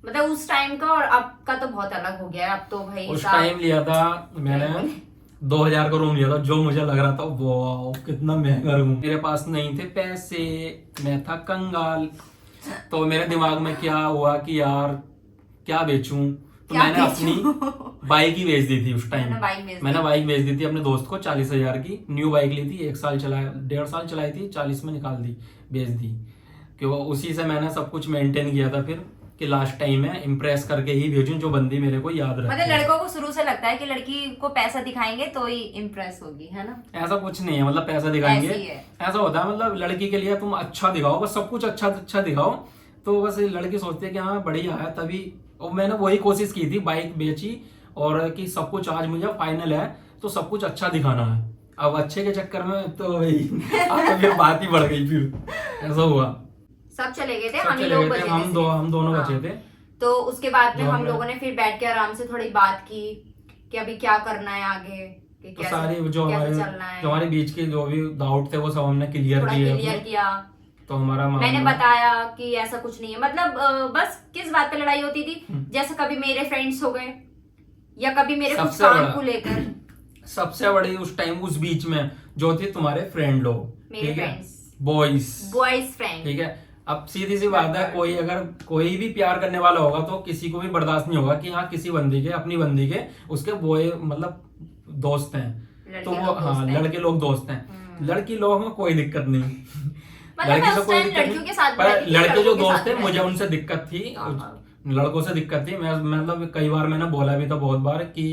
मतलब उस टाइम का और अब का तो बहुत अलग हो गया है। अब तो भाई उस टाइम लिया था मैंने 2000 का रूम लिया था, जो मुझे लग रहा था वो कितना महंगा रूम। मेरे पास नहीं थे पैसे, मैं था कंगाल। तो मेरे दिमाग में क्या हुआ कि यार क्या बेचूं, तो मैंने अपनी बाइक ही बेच दी थी उस टाइम। मैंने बाइक बेच दी थी अपने दोस्त को 40,000 की। न्यू बाइक ली थी, 1 साल चलाया, 1.5 साल चलाई थी, 40 में निकाल दी, बेच दी। क्यों उसी से मैंने सब कुछ मेंटेन किया था फिर कि लास्ट टाइम में इम्प्रेस करके ही भेजूं जो बंदी मेरे को याद रखे। मतलब लड़कों को शुरू से लगता है कि लड़की को पैसा दिखाएंगे तो ही इम्प्रेस होगी, है ना? ऐसा कुछ नहीं है, मतलब पैसा दिखाएंगे ऐसा होता है, मतलब लड़की के लिए तुम अच्छा दिखाओ, बस सब कुछ अच्छा दिखाओ, तो बस लड़की सोचती है कि हाँ बढ़िया है तभी। और मैंने वही कोशिश की थी, बाइक बेची और कि सब कुछ आज मुझे फाइनल है तो सब कुछ अच्छा दिखाना है। अब अच्छे के चक्कर में तो भाई अब फिर बात ही बढ़ गई, फिर ऐसा हुआ। सब चले गए थे, हम दोनों बचे थे। तो उसके बाद में हम लोगों ने फिर बैठ के आराम से थोड़ी बात की कि अभी क्या करना है आगे, कि तो सारी जो हमारे बीच के जो भी डाउट थे वो सब हमने क्लियर किया। तो हमारा मैंने बताया कि ऐसा कुछ नहीं है, मतलब बस किस बात पे लड़ाई होती थी, जैसे कभी मेरे फ्रेंड्स हो गए या कभी मेरे कुछ काम को लेकर। सबसे बड़ी उस टाइम उस बीच में जो थे तुम्हारे फ्रेंड लोग, मेरे फ्रेंड्स, बॉयज फ्रेंड। ठीक है, अब सीधी सी बात है, कोई अगर कोई भी प्यार करने वाला होगा तो किसी को भी बर्दाश्त नहीं होगा कि हाँ किसी बंदी के, अपनी बंदी के उसके बॉय मतलब दोस्त हैं, तो वो हाँ लड़के लोग दोस्त हैं, लड़की लोग में कोई दिक्कत नहीं। लड़की से कोई दिक्कत लड़कियों के साथ नहीं, पर लड़के जो दोस्त थे में मुझे उनसे दिक्कत थी, लड़कों से दिक्कत थी। मैं मतलब कई बार मैंने बोला भी था बहुत बार कि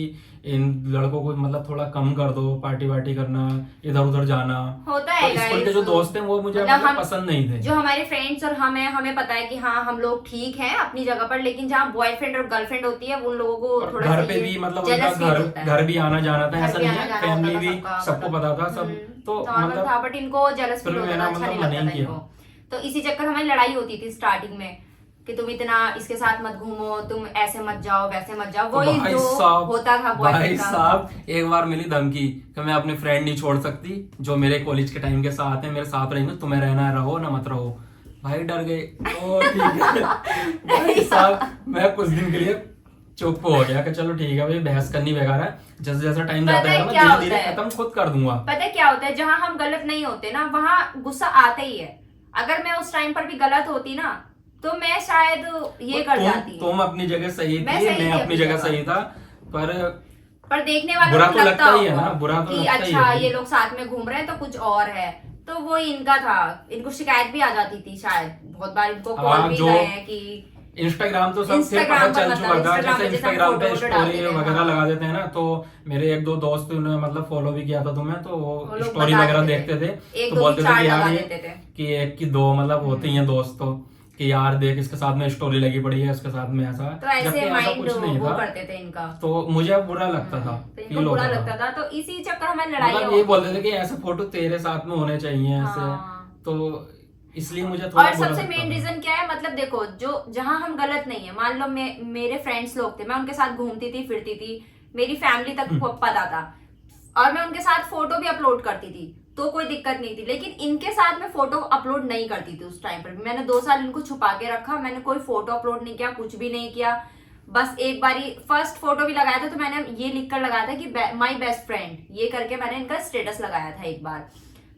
इन लड़कों को मतलब थोड़ा कम कर दो, पार्टी वार्टी करना, इधर उधर जाना होता तो है। स्कूल के जो दोस्त हैं वो मुझे मतलब पसंद नहीं थे। जो हमारे फ्रेंड्स और हमें पता है कि हाँ हम लोग ठीक हैं अपनी जगह पर, लेकिन जहाँ बॉयफ्रेंड और गर्लफ्रेंड होती है उन लोगों को थोड़ा घर पे भी मतलब उनका घर भी आना जाना था, ऐसा नहीं है, फैमिली भी सबको पता था सब, तो मतलब था, बट इनको जेलस फील होता था, अच्छा नहीं लगता था इनको। तो इसी चक्कर हमारी लड़ाई होती थी स्टार्टिंग में कि तुम इतना इसके साथ मत घूमो, तुम ऐसे मत जाओ, वैसे मत जाओ, वही जो होता था भाई साहब। एक बार मिली धमकी कि मैं अपनी फ्रेंड नहीं छोड़ सकती जो मेरे कॉलेज के टाइम के साथ है, मेरे साथ रहेंगे, तुम्हें रहना है रहो ना मत रहो। भाई डर गए, ओ ठीक है भाई साहब। मैं कुछ दिन के लिए चुप हो गया कि चलो ठीक है भाई, बहस करनी बेकार है, जैसे जैसा टाइम जाता है मैं धीरे धीरे खत्म खुद कर दूंगा। पता है क्या होता है, जहाँ हम गलत नहीं होते ना वहाँ गुस्सा आता ही है। अगर मैं उस टाइम पर भी गलत होती ना तो मैं शायद ये कर जाती। तुम अपनी जगह सही थी, मैं अपनी जगह सही था, पर देखने वालों बुरा को तो लगता ही है ना, बुरा तो कि अच्छा ये लोग साथ में घूम रहे हैं तो कुछ और है। तो वो इनका था, इनको शिकायत भी आ जाती थी शायद, बहुत बार इनको कॉल भी गए हैं कि इंस्टाग्राम तो सब फिर पता चल चुका था, जैसे इंस्टाग्राम पे स्टोरी वगैरह लगा देते हैं ना, तो मेरे एक दो दोस्त उन्होंने मतलब फॉलो भी किया था तुम्हें, तो वो स्टोरी वगैरह देखते थे तो बोलते थे कि यार कि एक की दो मतलब होते ही हैं दोस्त, तो कि यार देख इसके साथ में स्टोरी लगी पड़ी है, इसके साथ में ऐसा, तो ऐसे ऐसा कुछ नहीं था, करते थे इनका, तो मुझे बुरा लगता था, इनको बुरा लगता था। तो इसी चक्कर हमारी लड़ाई मतलब ये बोलते थे कि ऐसे फोटो तेरे साथ में होने चाहिए ऐसे, तो इसलिए मुझे थोड़ा और सबसे मेन रीजन क्या है, मतलब देखो जो जहां हम गलत नहीं है, मान लो मेरे फ्रेंड्स लोग थे, मैं उनके साथ घूमती थी फिरती थी, मेरी फैमिली तक पता था और मैं उनके साथ फोटो भी अपलोड करती थी तो कोई दिक्कत नहीं थी, लेकिन इनके साथ मैं फोटो अपलोड नहीं करती थी उस टाइम पर। मैंने 2 साल इनको छुपा के रखा, मैंने कोई फोटो अपलोड नहीं किया, कुछ भी नहीं किया। बस एक बारी फर्स्ट फोटो भी लगाया था तो मैंने ये लिखकर लगाया था कि माई बेस्ट फ्रेंड, ये करके मैंने इनका स्टेटस लगाया था एक बार।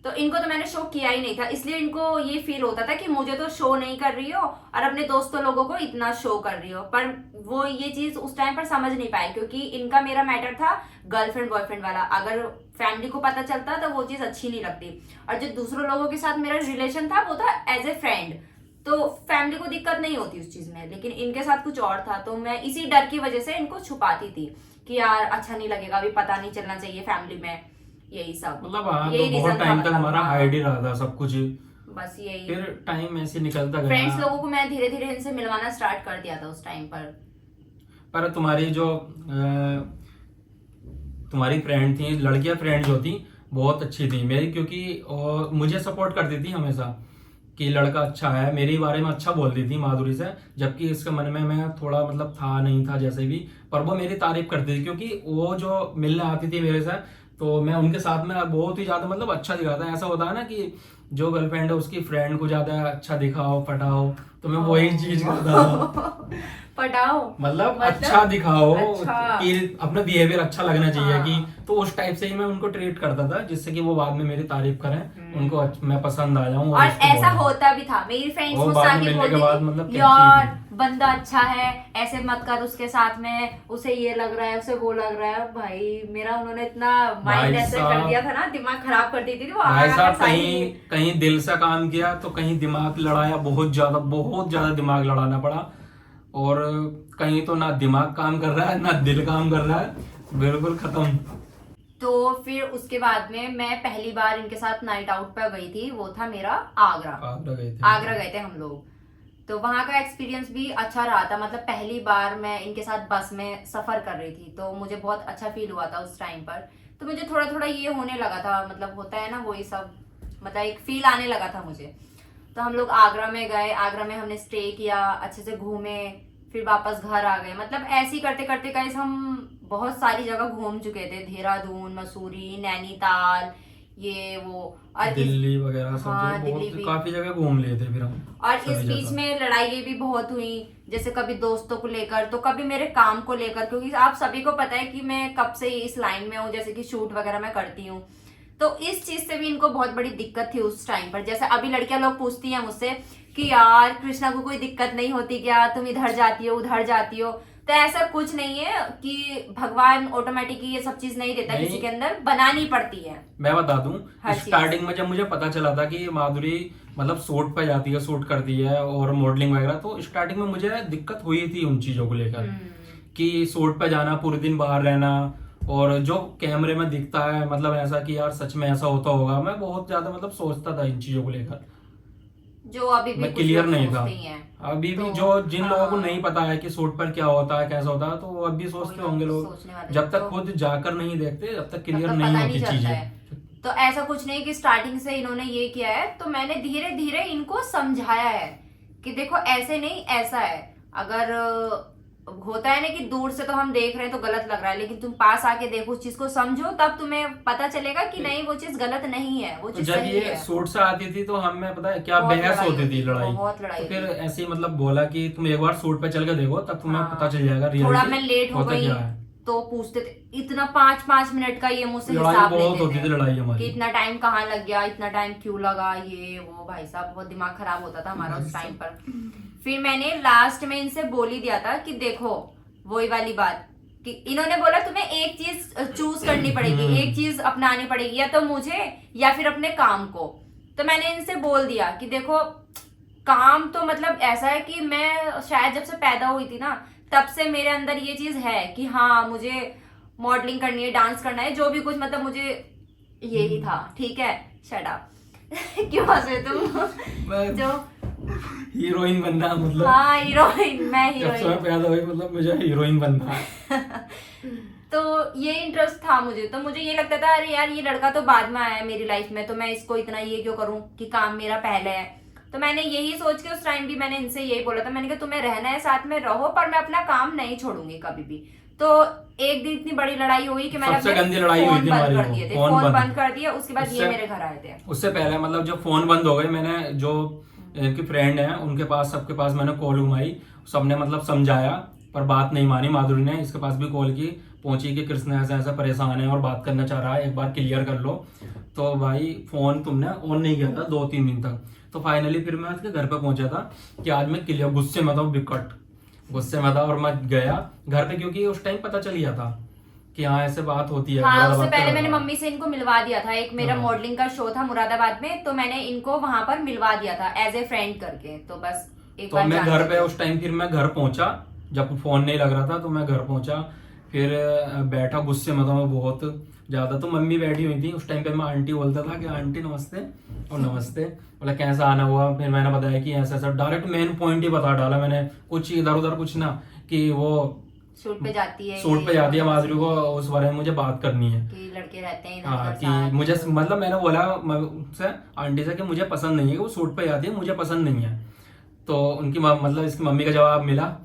तो इनको तो मैंने शो किया ही नहीं था, इसलिए इनको ये फील होता था कि मुझे तो शो नहीं कर रही हो और अपने दोस्तों लोगों को इतना शो कर रही हो। पर वो ये चीज उस टाइम पर समझ नहीं पाए, क्योंकि इनका मेरा मैटर था गर्लफ्रेंड बॉयफ्रेंड वाला। अगर फैमिली को पता चलता तो वो चीज अच्छी नहीं लगती, और जो दूसरों लोगों के साथ मेरा रिलेशन था वो था एज ए फ्रेंड, तो फैमिली को दिक्कत नहीं होती उस चीज में। लेकिन इनके साथ कुछ और था, तो मैं इसी डर की वजह से इनको छुपाती थी कि यार अच्छा नहीं लगेगा, अभी पता नहीं चलना चाहिए फैमिली में, यही सब। मतलब हाँ, तो बहुत टाइम तक हमारा हाइड ही रहा था सब कुछ, बस यही। फिर टाइम ऐसे निकलता गया। फ्रेंड्स लोगों को मैं धीरे धीरे इनसे मिलवाना स्टार्ट कर दिया था उस टाइम पर तुम्हारी जो तुम्हारी फ्रेंड थी, लड़कियां फ्रेंड जो थी बहुत अच्छी थी मेरी, क्योंकि मुझे सपोर्ट करती थी हमेशा कि लड़का अच्छा है, मेरे बारे में अच्छा बोलती थी माधुरी से, जबकि इसके मन में मैं थोड़ा मतलब था नहीं था जैसे भी, पर वो मेरी तारीफ करती थी, क्योंकि वो जो मिलने आती थी मेरे साथ तो मैं उनके साथ में बहुत ही ज्यादा मतलब अच्छा दिखाता। ऐसा होता है ना कि जो गर्लफ्रेंड है उसकी फ्रेंड को ज्यादा अच्छा दिखाओ पटाओ, तो मैं वही चीज करता था। पटाओ मतलब अच्छा दिखाओ, कि अपना बिहेवियर अच्छा लगना चाहिए कि, तो उस टाइप से ही मैं उनको ट्रीट करता था जिससे कि वो बाद में मेरी तारीफ करें, उनको मैं पसंद आ जाऊं। और ऐसा होता भी था, मेरी फ्रेंड्स मुझसे आके बोलती थी यार बंदा अच्छा है, ऐसे मत कर उसके साथ में, उसे ये लग रहा है उसे वो लग रहा है। भाई मेरा उन्होंने इतना माइंड ऐसे कर दिया था ना, दिमाग खराब कर दी थी वो। कहीं दिल से काम किया तो कहीं दिमाग लड़ाया, बहुत ज्यादा दिमाग लड़ाना पड़ा, और कहीं तो ना दिमाग काम कर रहा है ना दिल काम कर रहा है, बिल्कुल खत्म। तो फिर उसके बाद में मैं पहली बार इनके साथ नाइट आउट पे गई थी, वो था मेरा आगरा गए थे हम लोग। तो वहां का एक्सपीरियंस भी अच्छा रहा था, मतलब पहली बार मैं इनके साथ बस में सफर कर रही थी तो मुझे बहुत अच्छा फील हुआ था उस टाइम पर। तो मुझे थोड़ा थोड़ा ये होने लगा था, मतलब होता है ना वही सब, मतलब एक फील आने लगा था मुझे। तो हम लोग आगरा में गए, आगरा में हमने स्टे किया, अच्छे से घूमे, फिर वापस घर आ गए। मतलब ऐसे ही करते करते गाइस हम बहुत सारी जगह घूम चुके थे, देहरादून, मसूरी, नैनीताल, ये वो और दिल्ली वगैरह सब हाँ, दिल्ली भी काफी जगह घूम लिए थे फिर हम। और इस बीच में लड़ाई भी बहुत हुई, जैसे कभी दोस्तों को लेकर तो कभी मेरे काम को लेकर, क्योंकि आप सभी को पता है कि मैं कब से इस लाइन में हूँ, जैसे कि शूट वगैरह मैं करती हूँ। तो इस चीज से भी इनको बहुत बड़ी दिक्कत थी उस टाइम पर। जैसे अभी लड़कियां लोग पूछती हैं मुझसे कि यार कृष्णा को कोई दिक्कत नहीं होती क्या, तुम इधर जाती हो उधर जाती हो। तो ऐसा कुछ नहीं है कि भगवान ऑटोमेटिकली ये सब चीज नहीं देता, नहीं। किसी के अंदर बनानी पड़ती है। मैं बता दूं, हर चीज। स्टार्टिंग में जब मुझे पता चला था कि माधुरी मतलब शूट पे जाती है, शूट करती है और मॉडलिंग वगैरह, तो स्टार्टिंग में मुझे दिक्कत हुई थी उन चीजों को लेकर कि शूट पे जाना, पूरे दिन बाहर रहना, और जो कैमरे में दिखता है मतलब ऐसा कि यार सच में ऐसा होता होगा, मैं बहुत ज्यादा मतलब सोचता था इन चीजों को लेकर, जो अभी भी मैं कुछ क्लियर लोग नहीं था। सोचते ही हैं। अभी भी तो, जो जिन लोगों को हाँ। नहीं पता है कि शूट पर क्या होता है कैसा होता है, तो वो अभी सोचते वही होंगे ना, लोग, सोचने वाले जब तक तो- खुद जाकर नहीं देखते तब तक तब क्लियर तक नहीं पता होती चलता चीजें। है। तो ऐसा कुछ नहीं कि स्टार्टिंग से इन्होंने ये किया है, तो मैंने धीरे धीरे इनको समझाया है कि देखो ऐसे नहीं ऐसा है। अगर होता है ना कि दूर से तो हम देख रहे हैं तो गलत लग रहा है, लेकिन तुम पास आके देखो, उस चीज को समझो, तब तुम्हें पता चलेगा कि नहीं वो चीज गलत नहीं है, वो तो चीज जब सही ये है। शूट से आती थी तो हमें पता है क्या बहुत बहस लड़ाई होती थी, लड़ाई। बहुत लड़ाई तो फिर होती। ऐसे ही मतलब बोला कि तुम एक बार शूट पे चल के देखो, तब तुम्हें हाँ। पता चल जाएगा थोड़ा रियलिटी मैं लेट हो होता गई क्या है। तो पूछते थे, इतना 5-5 मिनट का ये मुझसे लड़ाई हिसाब बहुत लेते होती थे थी, लड़ाई कि हमारी। इतना टाइम कहाँ लग गया, इतना टाइम क्यों लगा, ये वो। भाई साहब बहुत दिमाग खराब होता था हमारा उस टाइम पर। फिर मैंने लास्ट में इनसे बोल ही दिया था कि देखो वही वाली बात कि इन्होंने बोला तुम्हें एक चीज चूज करनी पड़ेगी, एक चीज अपनानी पड़ेगी, या तो मुझे या फिर अपने काम को। तो मैंने इनसे बोल दिया कि देखो काम तो मतलब ऐसा है कि मैं शायद जब से पैदा हुई थी ना, तब से मेरे अंदर ये चीज है कि हाँ मुझे मॉडलिंग करनी है, डांस करना है, जो भी कुछ मतलब मुझे यही था। ठीक है, शट अप। क्यों हंसे तुम? जो हीरोइन बनना मतलब, हाँ हीरोइन, मैं जब से मैं हीरोइन। पैदा हुई मतलब मुझे हीरोइन बनना है। तो ये इंटरेस्ट था मुझे, तो मुझे ये लगता था अरे यार ये लड़का तो बाद में आया है मेरी लाइफ में, तो मैं इसको इतना ये क्यों करूं कि काम मेरा पहले है। तो मैंने यही सोच के उस टाइम भी मैंने इनसे यही बोला था, मैंने कहा तुम्हें रहना है साथ में रहो, पर मैं अपना काम नहीं छोड़ूंगी कभी भी। तो एक दिन इतनी बड़ी लड़ाई हुई कि मैंने सबसे अपने गंदी लड़ाई हुई फोन थी बंद हमारी कर वो, दिए थे, फोन फोन बंद। बंद कर दिया। उसके बाद ये उससे- मेरे घर आए थे। उससे पहले मतलब जब फोन बंद हो गए, मैंने जो इनकी फ्रेंड है उनके पास, सबके पास मैंने कॉल घुमाई, सबने मतलब समझाया पर बात नहीं मानी। माधुरी ने इसके पास भी कॉल की, पहुंची कि कृष्ण ऐसा ऐसा परेशान है और बात करना चाह रहा है, एक बार क्लियर कर लो। तो भाई फोन तुमने ऑन नहीं किया था 2-3 दिन तक। तो फाइनली फिर मैं उसके घर पे पहुंचा था कि आज मैं क्लियर, गुस्से में था, बिकट गुस्से में था, और मैं गया घर पे क्योंकि उस टाइम पता चल गया था कि हाँ ऐसे बात होती है। हाँ, उससे मुरादाबाद पहले का मैंने लड़का। मम्मी से इनको मिलवा दिया था। एक मेरा हाँ। मॉडलिंग का शो था मुरादाबाद में, तो मैंने इनको वहां पर मिलवा दिया था एज ए फ्रेंड करके। तो बस एक तो बार मैं जान घर लेते पे थे। उस टाइम, फिर मैं घर पहुंचा जब फोन नहीं लग रहा था, तो मैं घर पहुंचा, फिर बैठा, गुस्से में था मैं बहुत ज्यादा। तो मम्मी बैठी हुई थी उस टाइम पे, मैं आंटी बोलता था कि आंटी नमस्ते, और नमस्ते, बोला कैसा आना हुआ। फिर मैंने बताया कि ऐसा ऐसा, डायरेक्ट मेन पॉइंट ही बता डाला मैंने, कुछ इधर उधर कुछ ना, कि वो शूट पे जाती है, शूट पे जाती है माधुरी को, उस बारे में मुझे बात करनी है। कि लड़के रहते हैं हाँ, इधर कि साथ। मुझे मतलब मैंने बोला से आंटी से कि मुझे पसंद नहीं है कि वो शूट पे जाती है, मुझे पसंद नहीं है। तो उनकी मतलब इसकी मम्मी का जवाब मिला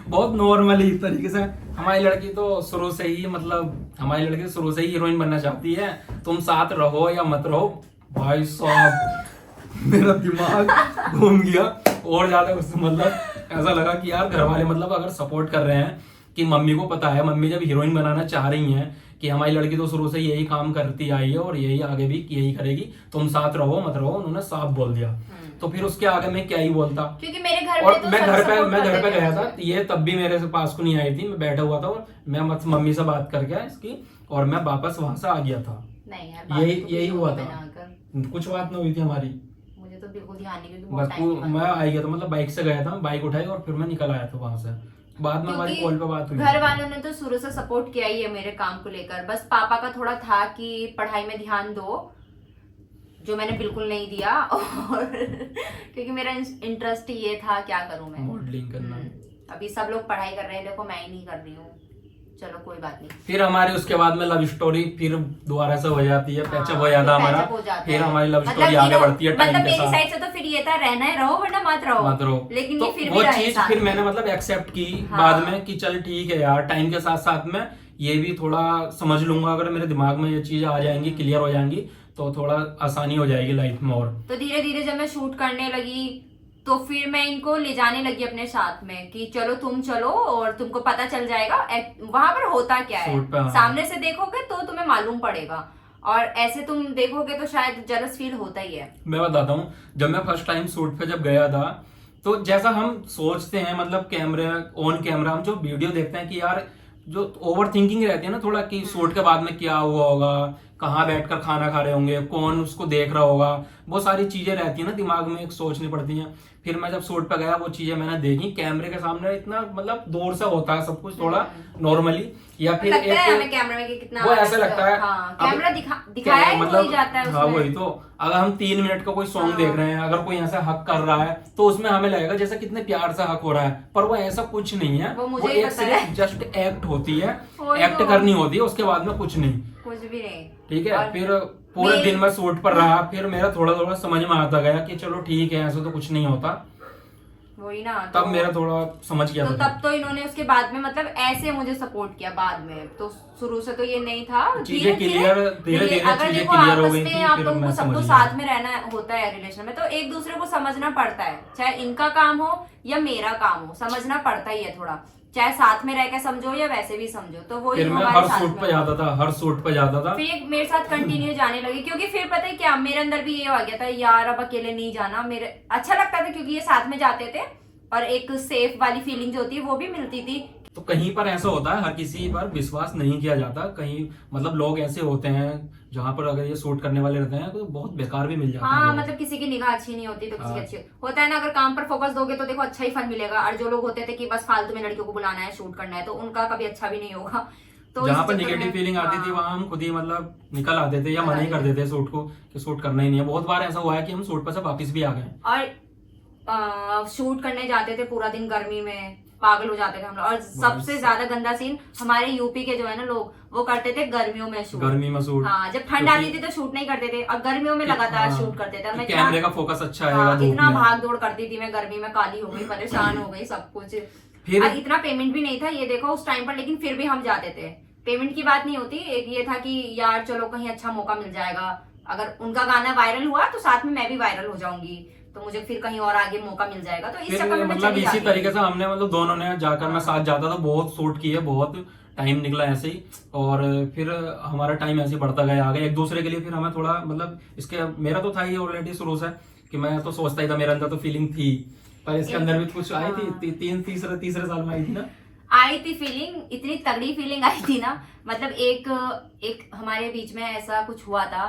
बहुत नॉर्मली इस तरीके से, हमारी लड़की तो शुरू से ही मतलब, हमारी लड़की शुरू से ही हीरोइन बनना चाहती है, तुम साथ रहो या मत रहो। भाई साहब मेरा दिमाग घूम गया और ज्यादा मतलब ऐसा लगा कि यार घर वाले मतलब अगर सपोर्ट कर रहे हैं, कि मम्मी को पता है, मम्मी जब हीरोइन बनाना चाह रही हैं कि हमारी लड़की तो शुरू से यही काम करती आई है और यही आगे भी यही करेगी, तुम साथ रहो मत रहो, उन्होंने साफ बोल दिया। तो फिर उसके आगे मैं क्या ही बोलता। क्योंकि मेरे घर और पे तो मैं सब घर पे support मैं घर करते पे थे गया मुझे। था, ये तब भी मेरे से पास को नहीं आई थी, मैं बैठा हुआ था और मैं मम्मी से बात कर गया इसकी, और मैं वापस वहां से आ गया था। नहीं यार, यही बात तो यही कुछ हुआ होगी था, मैंने आकर। कुछ बात नहीं हुई थी हमारी। मुझे तो बिल्कुल ध्यान नहीं, क्योंकि बहुत बस टाइम की बात मैं है। आ गया था, मतलब बाइक से गया था, बाइक उठाई और फिर मैं निकल आया था वहां से। बाद में हमारी कॉल पे बात हुई। घर वालों ने तो शुरू से सपोर्ट किया ही है मेरे काम को लेकर। बस पापा का थोड़ा था कि पढ़ाई में ध्यान दो, जो मैंने बिल्कुल नहीं दिया। और क्योंकि मेरा इंटरेस्ट ये था, क्या करूं मैं, मॉडलिंग करना। अभी सब लोग पढ़ाई कर रहे हैं, देखो मैं ही नहीं कर रही हूँ। चलो कोई बात नहीं। फिर हमारी उसके बाद में लव स्टोरी फिर दोबारा से हो जाती है, पैचअप हो जाता है हमारा, फिर हमारी लव स्टोरी आगे बढ़ती है टाइम मतलब के मेरी साथ। साइड से तो फिर ये था रहना है रहो, वरना मत रहो। मत रहो। लेकिन तो ये फिर वो भी रहे चीज साथ फिर में। मैंने मतलब एक्सेप्ट की हाँ। बाद में कि चल ठीक है यार, टाइम के साथ साथ में ये भी थोड़ा समझ लूंगा, अगर मेरे दिमाग में ये चीज आ जाएंगी, क्लियर हो जाएंगी, तो थोड़ा आसानी हो जाएगी लाइफ में। और तो धीरे धीरे जब मैं शूट करने लगी, तो फिर मैं इनको ले जाने लगी अपने साथ में कि चलो तुम चलो और तुमको पता चल जाएगा वहां पर होता क्या है। शूट पे, हाँ। सामने से देखोगे तो तुम्हें मालूम पड़ेगा। और ऐसे तुम देखोगे तो शायद जेलस फील होता ही है। मैं बताता हूँ, जब मैं फर्स्ट टाइम शूट पे जब गया था, तो जैसा हम सोचते हैं मतलब कैमरे ऑन कैमरा हम जो वीडियो देखते हैं कि यार जो ओवर थिंकिंग रहती है ना थोड़ा, कि शूट के बाद में क्या हुआ होगा, कहाँ बैठकर खाना खा रहे होंगे, कौन उसको देख रहा होगा, बहुत सारी चीजें रहती है ना दिमाग में, एक सोचनी पड़ती हैं। फिर मैं जब शूट पे गया वो चीजें मैंने देखी, कैमरे के सामने इतना मतलब दूर से होता है सब कुछ थोड़ा नॉर्मली, या फिर लगता है हमें एक कैमरे में कि कितना वो ऐसा लगता है हाँ, अब कैमरा दिखाया ही मतलब कोई जाता है हाँ उसमें। वही तो, अगर हम 3 मिनट का कोई सॉन्ग देख रहे हैं, अगर कोई ऐसा हक कर रहा है तो उसमें हमें लगेगा जैसे कितने प्यार से हक हो रहा है, पर वो ऐसा कुछ नहीं है, वो वो मुझे ही एक पता है। सिर्फ जस्ट एक्ट होती है, वही एक्ट तो। करनी होती है, उसके बाद में कुछ नहीं। कुछ भी नहीं। ठीक है, और फिर पूरे मेरे- दिन में शूट पर रहा, फिर मेरा थोड़ा थोड़ा समझ में आता गया कि चलो ठीक है ऐसा तो कुछ नहीं होता, वही ना, तब तो मेरा थोड़ा समझ गया तो था। तब तो इन्होंने उसके बाद में मतलब ऐसे मुझे सपोर्ट किया बाद में, तो शुरू से तो ये नहीं था। चीजें clear- धीरे-धीरे अगर चीजें देखो clear हो आपस गई में थी, आप फिर लोगों मैं को सबको समझ साथ गया। में रहना होता है रिलेशन में, तो एक दूसरे को समझना पड़ता है, चाहे इनका काम हो या मेरा काम हो, समझना पड़ता ही है थोड़ा, चाहे साथ में रह के समझो या वैसे भी समझो। तो वो फिर मैं हर शूट पे जाता था, हर शूट पे जाता था। फिर ये मेरे साथ कंटिन्यू जाने लगी, क्योंकि फिर पता है क्या, मेरे अंदर भी ये आ गया था यार अब अकेले नहीं जाना, मेरे अच्छा लगता था क्योंकि ये साथ में जाते थे और एक सेफ वाली फीलिंग जो होती है वो भी मिलती थी। तो कहीं पर ऐसा होता है, हर किसी पर विश्वास नहीं किया जाता, कहीं मतलब लोग ऐसे होते हैं जहां पर अगर ये शूट करने वाले रहते हैं तो बहुत बेकार भी मिल जाते हैं हाँ लोग। मतलब किसी की निगाह अच्छी नहीं होती तो किसी की हाँ। अच्छी होता है ना, अगर काम पर फोकस दोगे तो देखो अच्छा ही फल मिलेगा, और जो लोग होते थे कि बस फालतू में लड़कियों को बुलाना है शूट करना है, तो उनका कभी अच्छा भी नहीं होगा। तो जहाँ इस पर चक्कर नेगेटिव में- फीलिंग आती थी हाँ। वहां हम खुद ही मतलब निकल आते थे या निकल मना ही आते कर थे। देते शूट को कि शूट करना ही नहीं है। बहुत बार ऐसा हुआ है कि हम शूट पर से वापस भी आ गए। और शूट करने जाते थे पूरा दिन गर्मी में, पागल हो जाते थे हम लोग। और सबसे ज्यादा गंदा सीन हमारे यूपी के जो है ना लोग, वो करते थे गर्मियों में शूट। गर्मी में शूट, हाँ, जब ठंड आती थी तो शूट नहीं करते थे, और गर्मियों में लगातार हाँ, शूट करते थे। और मैं कैमरे का फोकस अच्छा आएगा हाँ, धूप इतना में। भाग दौड़ करती थी मैं, गर्मी में काली हो गई, परेशान हो गई, सब कुछ। फिर और इतना पेमेंट भी नहीं था ये देखो उस टाइम पर, लेकिन फिर भी हम जाते थे। पेमेंट की बात नहीं होती, एक ये था कि यार चलो कहीं अच्छा मौका मिल जाएगा, अगर उनका गाना वायरल हुआ तो साथ में मैं भी वायरल हो जाऊंगी, तो मुझे फिर कहीं और आगे मौका मिल जाएगा, तो इस फिर चक्कर में मैं मतलब चली इसी जाती थी। तरीके से हमने मतलब दोनों ने जाकर, मैं साथ जाता था, बहुत शूट किए, बहुत टाइम निकला ऐसे ही। और फिर हमारा टाइम ऐसे ही बढ़ता गया आगे एक दूसरे के लिए। फिर हमें थोड़ा मतलब इसके, मेरा तो था ही ऑलरेडी शुरू से कि मैं तो सोचता ही था, मेरे अंदर तो फीलिंग थी, पर इसके अंदर भी कुछ आई थी। हाँ। तीसरे साल में आई थी ना, आई थी फीलिंग, इतनी तगड़ी फीलिंग आई थी ना, मतलब एक हमारे बीच में ऐसा कुछ हुआ था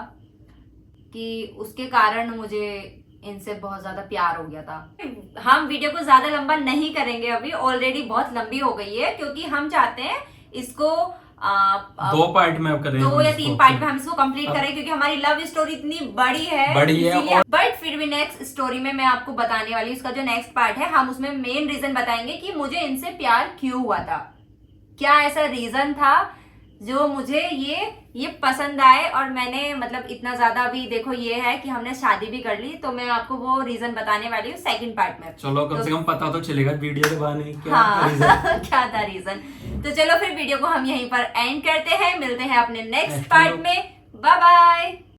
कि उसके कारण मुझे इनसे बहुत ज्यादा प्यार हो गया था। हम वीडियो को ज्यादा लंबा नहीं करेंगे, अभी ऑलरेडी बहुत लंबी हो गई है, क्योंकि हम चाहते हैं इसको 2 पार्ट में अब करें, 2 या 3 पार्ट में हम इसको कंप्लीट अब- करें, क्योंकि हमारी लव स्टोरी इतनी बड़ी है और बट फिर भी नेक्स्ट स्टोरी में मैं आपको बताने वाली हूँ, उसका जो नेक्स्ट पार्ट है हम उसमें मेन रीजन बताएंगे कि मुझे इनसे प्यार क्यों हुआ था, क्या ऐसा रीजन था जो मुझे ये पसंद आए। और मैंने मतलब इतना ज्यादा अभी देखो ये है कि हमने शादी भी कर ली, तो मैं आपको वो रीजन बताने वाली हूँ सेकंड पार्ट में। चलो कम से कम पता तो चलेगा वीडियो के बहाने क्या हाँ reason। क्या था रीजन। तो चलो फिर वीडियो को हम यहीं पर एंड करते हैं, मिलते हैं अपने नेक्स्ट Next पार्ट video। में। Bye bye.